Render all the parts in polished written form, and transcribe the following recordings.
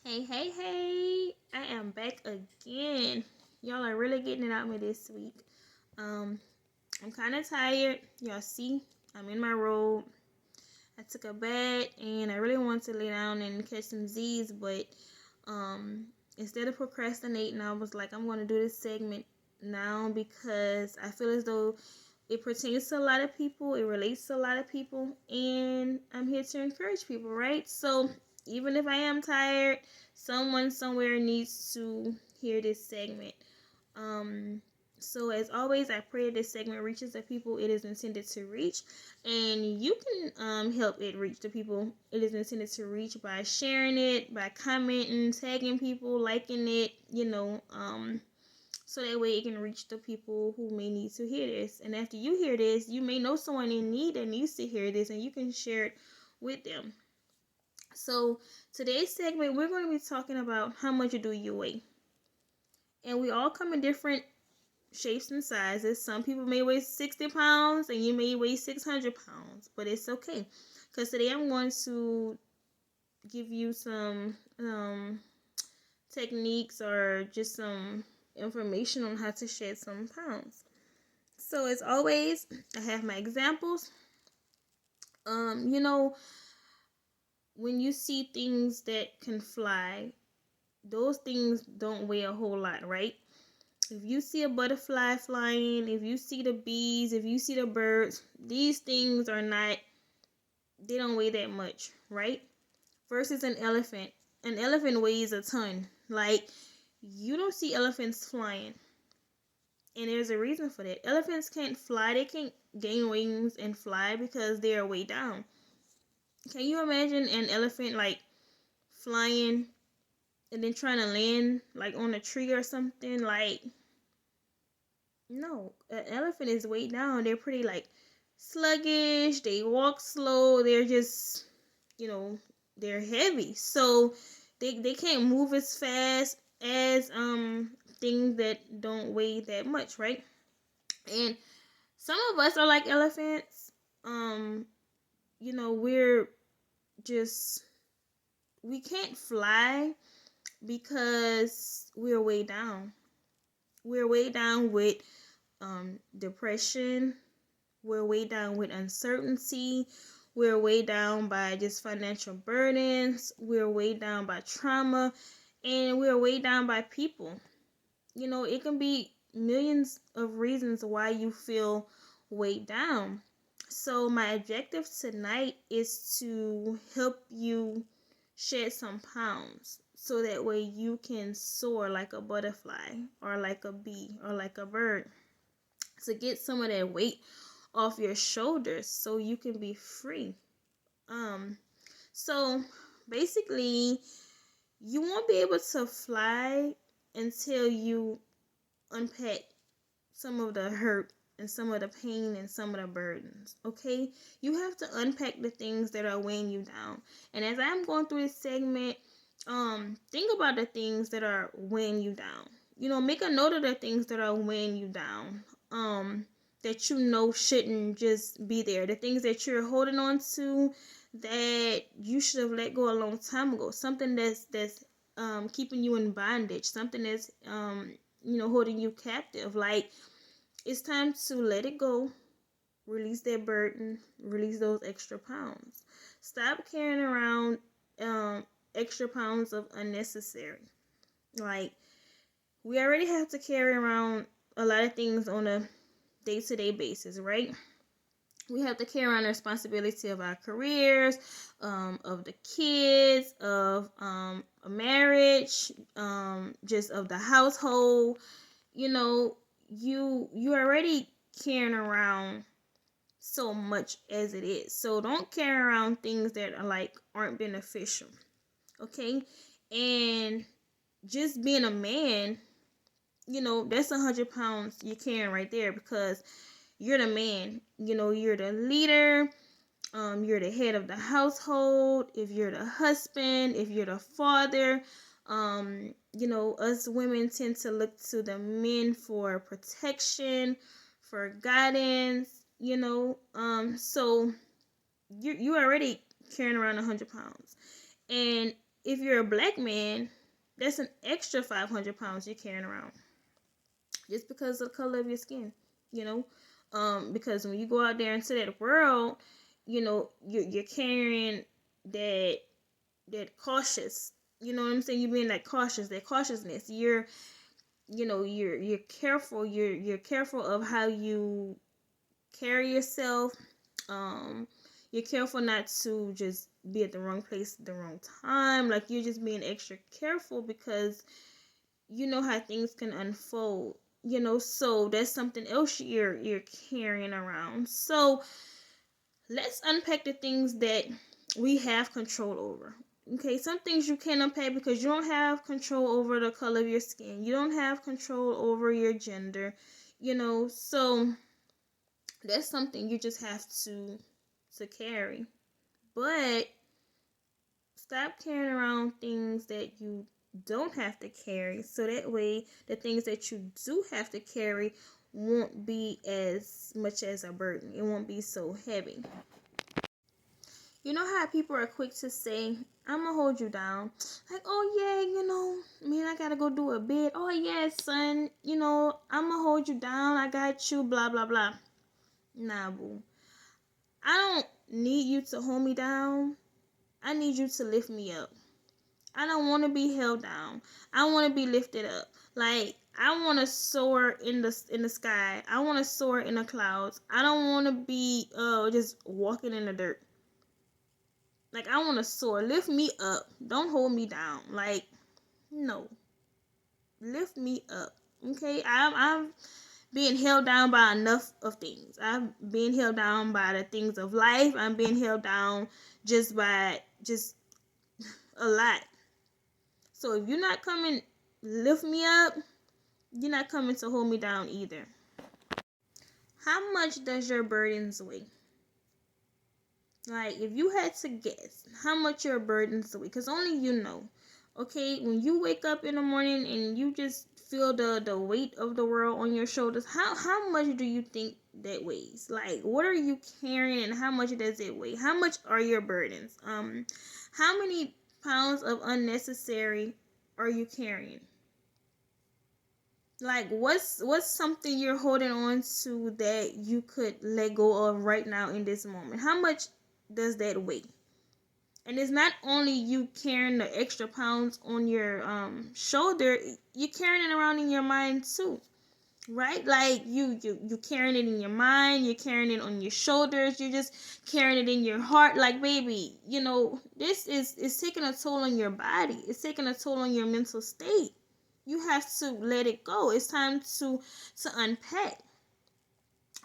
Hey, I am back again. Y'all are really getting it out of me this week. Um, I'm kind of tired. Y'all see, I'm in my robe. I took a bath and I really want to lay down and catch some Z's, but um, instead of procrastinating, I was like, I'm going to do this segment now because I feel as though it pertains to a lot of people, it relates to a lot of people, and I'm here to encourage people, right? So even if I am tired, someone somewhere needs to hear this segment. Um, so as always, I pray this segment reaches the people it is intended to reach, and you can help it reach the people it is intended to reach by sharing it, by commenting, tagging people, liking it, so that way it can reach the people who may need to hear this. And after you hear this, you may know someone in need that needs to hear this, and you can share it with them. So today's segment, we're going to be talking about how much do you weigh. And we all come in different shapes and sizes. Some people may weigh 60 pounds and you may weigh 600 pounds, but it's okay. Because today I'm going to give you some techniques or just some information on how to shed some pounds. So as always, I have my examples. You know, when you see things that can fly, those things don't weigh a whole lot, right? If you see a butterfly flying, if you see the bees, if you see the birds, these things are not, they don't weigh that much, right? Versus an elephant. An elephant weighs a ton. Like, you don't see elephants flying. And there's a reason for that. Elephants can't fly, they can't gain wings and fly because they are way down. Can you imagine an elephant like flying and then trying to land like on a tree or something? Like, no, an elephant is way down. They're pretty like sluggish. They walk slow. They're just, you know, they're heavy. So they can't move as fast as things that don't weigh that much, right? And some of us are like elephants. Um, we're just we can't fly because we're way down. We're way down with depression. We're way down with uncertainty. We're way down by just financial burdens. We're way down by trauma. And we're way down by people. It can be millions of reasons why you feel weighed down. So, my objective tonight is to help you shed some pounds so that way you can soar like a butterfly or like a bee or like a bird, to get some of that weight off your shoulders so you can be free. So basically, you won't be able to fly until you unpack some of the hurt and some of the pain and some of the burdens. Okay, you have to unpack the things that are weighing you down. And as I'm going through this segment, think about the things that are weighing you down. Make a note of the things that are weighing you down. That shouldn't just be there. The things that you're holding on to that you should have let go a long time ago. Something that's keeping you in bondage. Something that's holding you captive. Like, it's time to let it go. Release that burden. Release those extra pounds. Stop carrying around extra pounds of unnecessary. Like, we already have to carry around a lot of things on a day-to-day basis, right? We have to carry around the responsibility of our careers, of the kids, of a marriage, just of the household. You already carrying around so much as it is. So don't carry around things that aren't beneficial. Okay? And just being a man, that's 100 pounds you're carrying right there, because you're the man. You're the leader. You're the head of the household. If you're the husband, if you're the father, us women tend to look to the men for protection, for guidance, so you already carrying around 100 pounds. And if you're a black man, that's an extra 500 pounds you're carrying around just because of the color of your skin, you know. Because when you go out there into that world, you know, you're carrying that cautious, you know what I'm saying? You're being that cautious, that cautiousness. You're careful. You're careful of how you carry yourself. Um, you're careful not to just be at the wrong place at the wrong time. Like, you're just being extra careful because you know how things can unfold. You know, so that's something else you're carrying around. So let's unpack the things that we have control over. Okay, some things you can't unpack because you don't have control over the color of your skin. You don't have control over your gender, you know. So that's something you just have to carry. But stop carrying around things that you don't have to carry, so that way the things that you do have to carry won't be as much as a burden. It won't be so heavy. You know how people are quick to say, I'm gonna hold you down. Like, oh yeah, man, I gotta go do a bid. Oh yeah, son, I'm gonna hold you down. I got you, blah, blah, blah. Nah, boo. I don't need you to hold me down. I need you to lift me up. I don't want to be held down. I want to be lifted up. Like, I want to soar in the sky. I want to soar in the clouds. I don't want to be just walking in the dirt. Like, I want to soar. Lift me up. Don't hold me down. Like, no. Lift me up. Okay? I'm being held down by enough of things. I'm being held down by the things of life. I'm being held down just by a lot. So if you're not coming lift me up, you're not coming to hold me down either. How much does your burdens weigh? Like, if you had to guess how much your burdens weigh, because only you know. Okay, when you wake up in the morning and you just feel the weight of the world on your shoulders, how much do you think that weighs? Like, what are you carrying and how much does it weigh? How much are your burdens? How many pounds of unnecessary are you carrying? Like, what's something you're holding on to that you could let go of right now in this moment? How much does that weigh? And it's not only you carrying the extra pounds on your shoulder, you're carrying it around in your mind too, right? Like, you carrying it in your mind, you're carrying it on your shoulders, you're just carrying it in your heart. Like, baby, this is taking a toll on your body. It's taking a toll on your mental state. You have to let it go. It's time to unpack.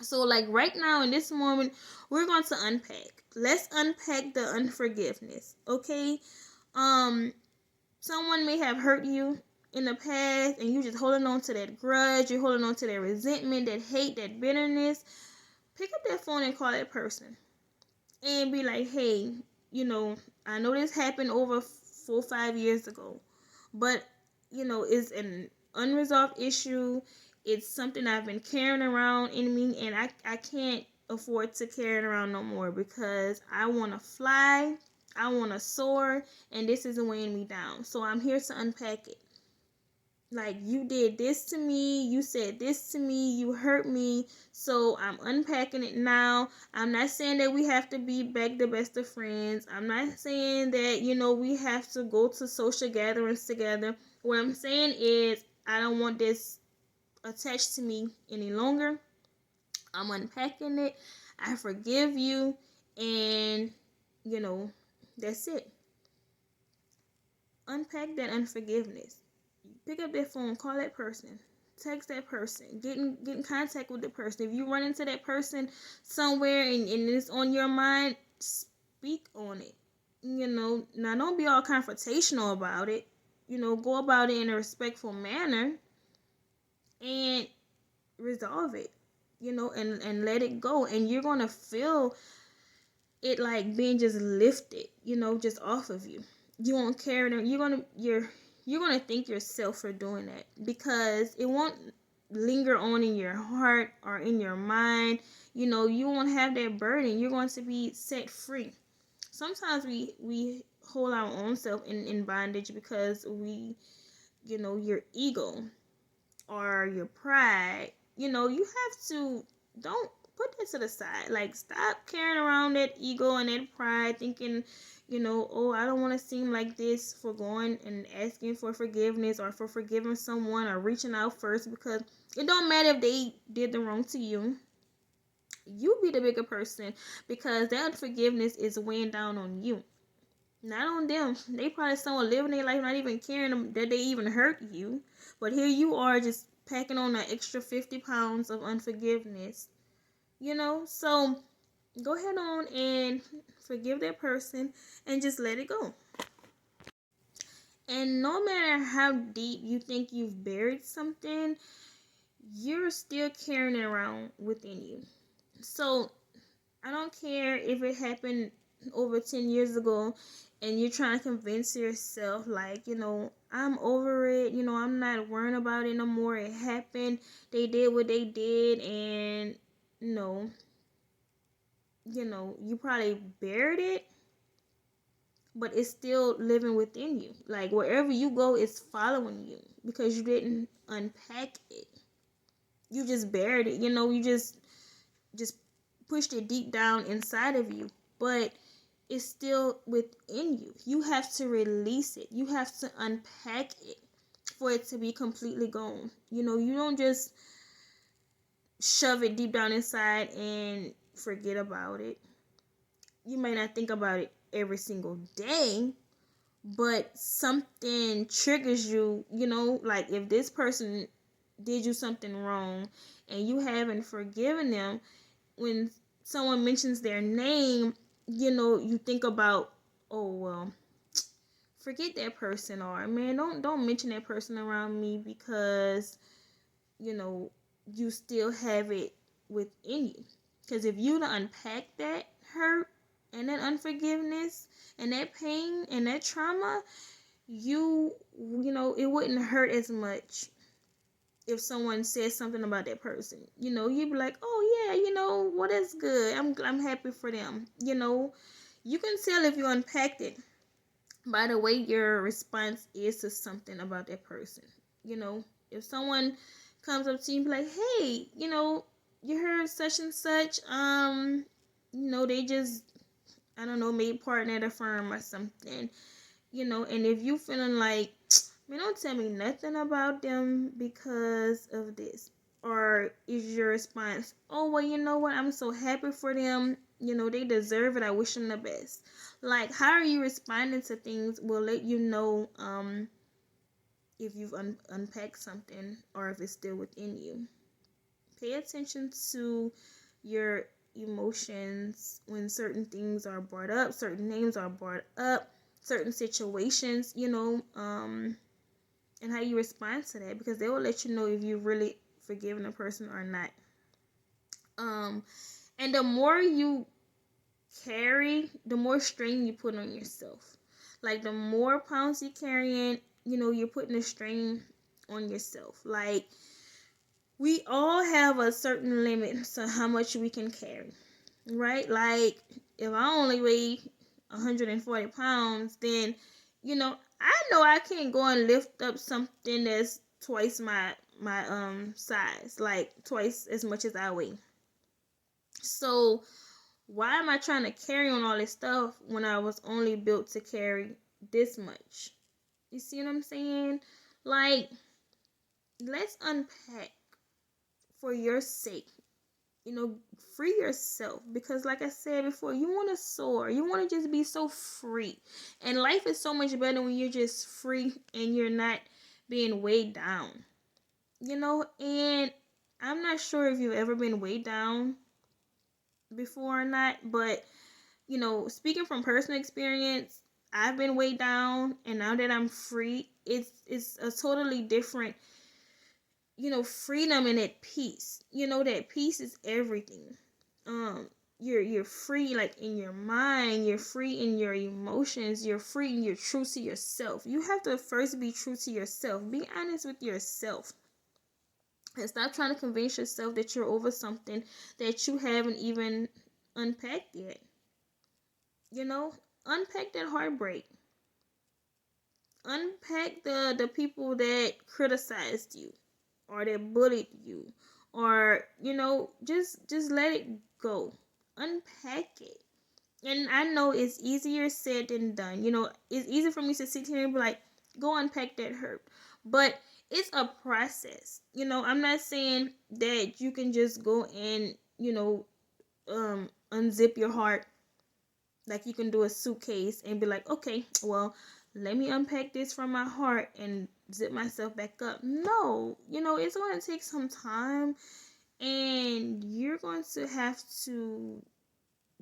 So, like, right now in this moment, we're going to unpack. Let's unpack the unforgiveness. Okay? Someone may have hurt you in the past and you just holding on to that grudge, you're holding on to that resentment, that hate, that bitterness. Pick up that phone and call that person and be like, hey, I know this happened over 4 or 5 years ago, but it's an unresolved issue. It's something I've been carrying around in me, and I can't afford to carry it around no more because I want to fly, I want to soar, and this isn't weighing me down. So I'm here to unpack it. Like, you did this to me, you said this to me, you hurt me, so I'm unpacking it now. I'm not saying that we have to be back the best of friends. I'm not saying that, we have to go to social gatherings together. What I'm saying is, I don't want this attached to me any longer. I'm unpacking it. I forgive you, and, that's it. Unpack that unforgiveness. Pick up that phone, call that person, text that person, get in contact with the person. If you run into that person somewhere and it's on your mind, speak on it. Now don't be all confrontational about it. Go about it in a respectful manner and resolve it. And let it go, and you're gonna feel it like being just lifted, just off of you. You won't carry it. You're gonna thank yourself for doing that because it won't linger on in your heart or in your mind. You won't have that burden. You're going to be set free. Sometimes we hold our own self in bondage because we, your ego or your pride, you have to, don't put that to the side. Like, stop carrying around that ego and that pride, thinking, oh, I don't want to seem like this for going and asking for forgiveness or for forgiving someone or reaching out first, because it don't matter if they did the wrong to you. You be the bigger person, because that unforgiveness is weighing down on you, not on them. They probably someone living their life not even caring that they even hurt you. But here you are just packing on an extra 50 pounds of unforgiveness. So go ahead on and forgive that person and just let it go. And no matter how deep you think you've buried something, you're still carrying it around within you. So I don't care if it happened over 10 years ago and you're trying to convince yourself, like, I'm over it, I'm not worrying about it no more. It happened. They did what they did, and you probably buried it, but it's still living within you. Like, wherever you go, it's following you because you didn't unpack it. You just buried it. You just pushed it deep down inside of you, but it's still within you. You have to release it. You have to unpack it for it to be completely gone. You don't just shove it deep down inside and forget about it. You may not think about it every single day, but something triggers you, like if this person did you something wrong and you haven't forgiven them, when someone mentions their name, you think about, oh, well, forget that person, or man, don't mention that person around me, because you still have it within you. Because if you don't unpack that hurt and that unforgiveness and that pain and that trauma, it wouldn't hurt as much if someone says something about that person. You'd be like, oh yeah, what is good. I'm happy for them. You can tell if you unpacked it by the way your response is to something about that person. If someone comes up to you and be like, hey, you heard such and such, they just, I don't know, made partner at a firm or something, and if you feeling like, man, don't tell me nothing about them because of this. Or is your response, oh, well, you know what? I'm so happy for them. They deserve it. I wish them the best. Like, how are you responding to things will let you know if you've unpacked something or if it's still within you. Pay attention to your emotions when certain things are brought up, certain names are brought up, certain situations, and how you respond to that, because they will let you know if you've really forgiven a person or not. And the more you carry, the more strain you put on yourself. Like, the more pounds you're carrying, you're putting a strain on yourself. Like, we all have a certain limit to how much we can carry, right? Like, if I only weigh 140 pounds, then I know I can't go and lift up something that's twice my size, like twice as much as I weigh. So why am I trying to carry on all this stuff when I was only built to carry this much? You see what I'm saying? Like, let's unpack for your sake. Free yourself, because like I said before, you want to soar. You want to just be so free. And life is so much better when you're just free and you're not being weighed down. And I'm not sure if you've ever been weighed down before or not, but speaking from personal experience, I've been weighed down, and now that I'm free, it's a totally different freedom and that peace. That peace is everything. You're free, like, in your mind, you're free in your emotions, you're free and you're true to yourself. You have to first be true to yourself. Be honest with yourself. And stop trying to convince yourself that you're over something that you haven't even unpacked yet. Unpack that heartbreak. unpack the people that criticized you or that bullied you, or just let it go. Unpack it. And I know it's easier said than done. It's easy for me to sit here and be like, go unpack that hurt. But it's a process. I'm not saying that you can just go and, unzip your heart like you can do a suitcase and be like, okay, well, let me unpack this from my heart and zip myself back up. No, it's going to take some time, and you're going to have to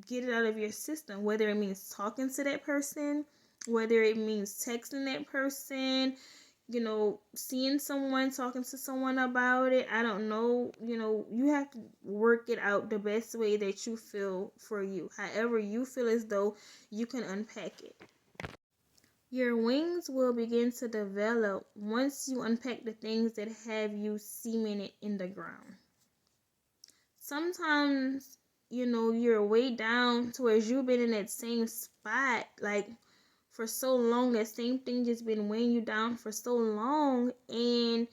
get it out of your system, whether it means talking to that person, whether it means texting that person, seeing someone, talking to someone about it. I don't know. You have to work it out the best way that you feel for you. However you feel as though you can unpack it. Your wings will begin to develop once you unpack the things that have you cemented in the ground. Sometimes, you're way down to where you've been in that same spot, like, for so long. That same thing just been weighing you down for so long, and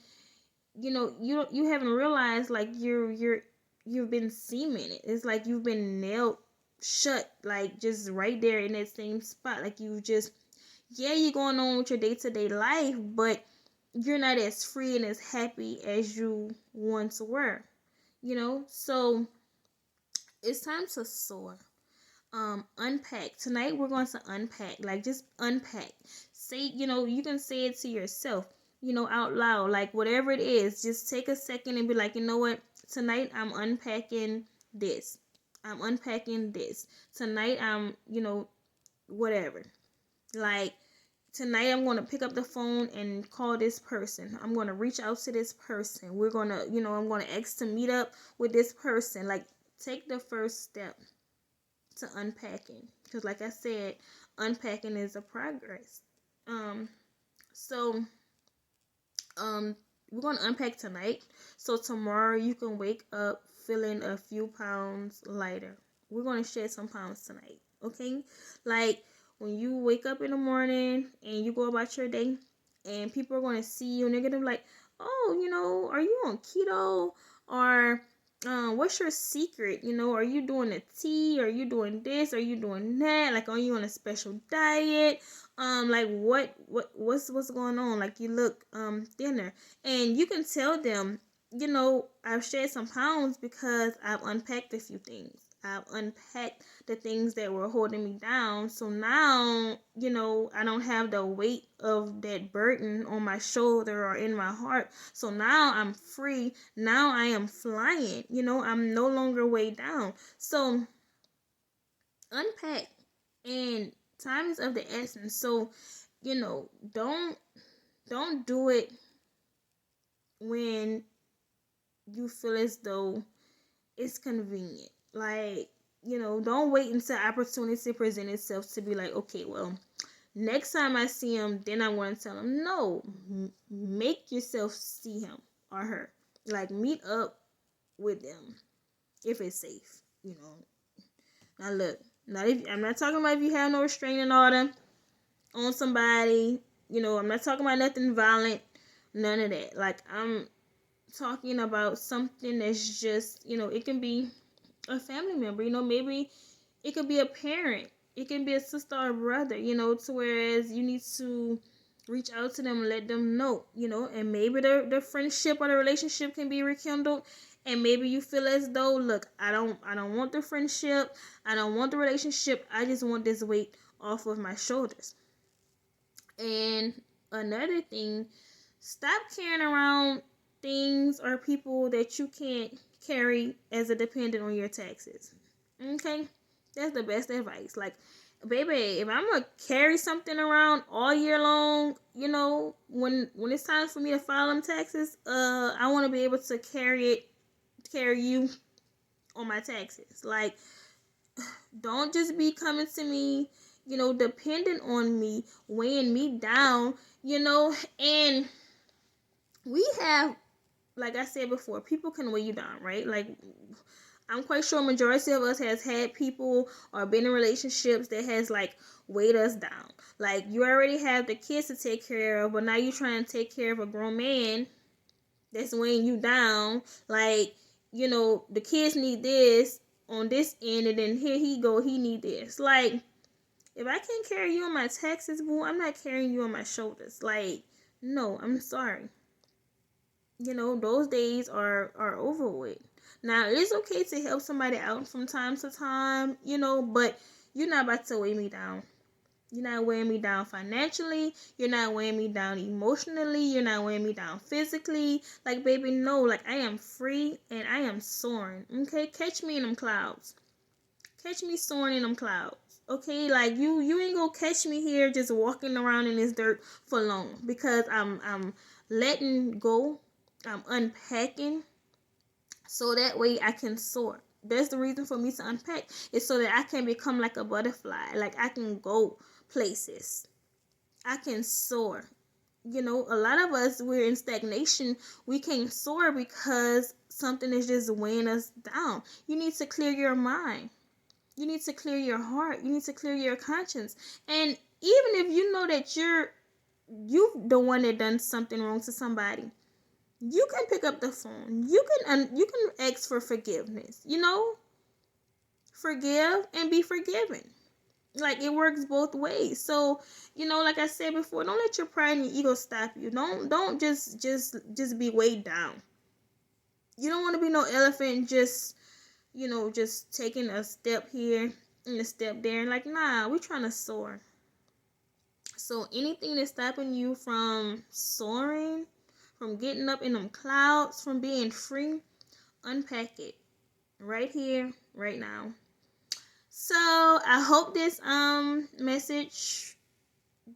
you haven't realized, like, you've been cemented. It's like you've been nailed shut, like, just right there in that same spot. Like, you're going on with your day-to-day life, but you're not as free and as happy as you once were. So it's time to soar. Unpack. Tonight we're going to unpack. Like, just unpack. Say, you can say it to yourself, out loud. Like, whatever it is, just take a second and be like, you know what? Tonight I'm unpacking this. I'm unpacking this. Tonight I'm, whatever. Like, tonight I'm going to pick up the phone and call this person. I'm going to reach out to this person. We're going to, I'm going to ask to meet up with this person. Like, take the first step to unpacking, because like I said, unpacking is a progress. So we're going to unpack tonight, so tomorrow you can wake up feeling a few pounds lighter. We're going to shed some pounds tonight, okay? Like, when you wake up in the morning and you go about your day, and people are going to see you and they're going to be like, oh, are you on keto, or what's your secret? Are you doing a tea? Are you doing this? Are you doing that? Like, are you on a special diet? Like, what's going on? Like, you look thinner. And you can tell them, I've shed some pounds because I've unpacked a few things. I've unpacked the things that were holding me down. So now, I don't have the weight of that burden on my shoulder or in my heart. So now I'm free. Now I am flying. I'm no longer weighed down. So unpack. And time is of the essence. So, don't do it when you feel as though it's convenient. Like, don't wait until opportunity present itself to be like, okay, well, next time I see him, then I'm going to tell him. No, make yourself see him or her. Like, meet up with them if it's safe. Now look, I'm not talking about if you have no restraining order on somebody. I'm not talking about nothing violent, none of that. Like, I'm talking about something that's just, it can be a family member, maybe it could be a parent, it can be a sister or brother, to whereas you need to reach out to them and let them know, and maybe the friendship or the relationship can be rekindled, and maybe you feel as though, look, I don't want the friendship, I don't want the relationship, I just want this weight off of my shoulders. And another thing, stop carrying around things or people that you can't carry as a dependent on your taxes. Okay? That's the best advice. Like, baby, if I'm gonna carry something around all year long, when it's time for me to file them taxes, I want to be able to carry you on my taxes. Like, don't just be coming to me, dependent on me, weighing me down, and we have, like I said before, people can weigh you down, right? Like, I'm quite sure majority of us has had people or been in relationships that has like weighed us down. Like you already have the kids to take care of, but now you trying to take care of a grown man that's weighing you down. Like, the kids need this on this end, and then here he go, he need this. Like, if I can't carry you on my taxes, boo, I'm not carrying you on my shoulders. Like, no, I'm sorry. Those days are over with. Now, it's okay to help somebody out from time to time, but you're not about to weigh me down. You're not weighing me down financially. You're not weighing me down emotionally. You're not weighing me down physically. Like, baby, no. Like, I am free and I am soaring. Okay? Catch me in them clouds. Catch me soaring in them clouds. Okay? Like, you ain't gonna catch me here just walking around in this dirt for long, because I'm letting go. I'm unpacking so that way I can soar. That's the reason for me to unpack. It's so that I can become like a butterfly. Like, I can go places. I can soar. A lot of us, we're in stagnation. We can't soar because something is just weighing us down. You need to clear your mind. You need to clear your heart. You need to clear your conscience. And even if you know that you the one that done something wrong to somebody, you can pick up the phone. You can ask for forgiveness. Forgive and be forgiven. Like, it works both ways. So, like I said before, don't let your pride and your ego stop you. Don't just be weighed down. You don't want to be no elephant just taking a step here and a step there. Like, nah, we trying to soar. So anything that's stopping you from soaring, from getting up in them clouds, from being free, unpack it right here, right now. So I hope this message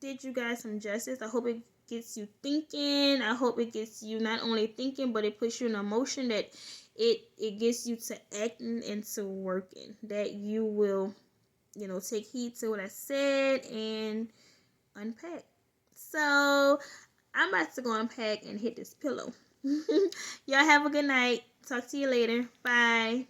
did you guys some justice. I hope it gets you thinking. I hope it gets you not only thinking, but it puts you in a motion that it gets you to acting and to working. That you will, take heed to what I said and unpack. So I'm about to go unpack and hit this pillow. Y'all have a good night. Talk to you later. Bye.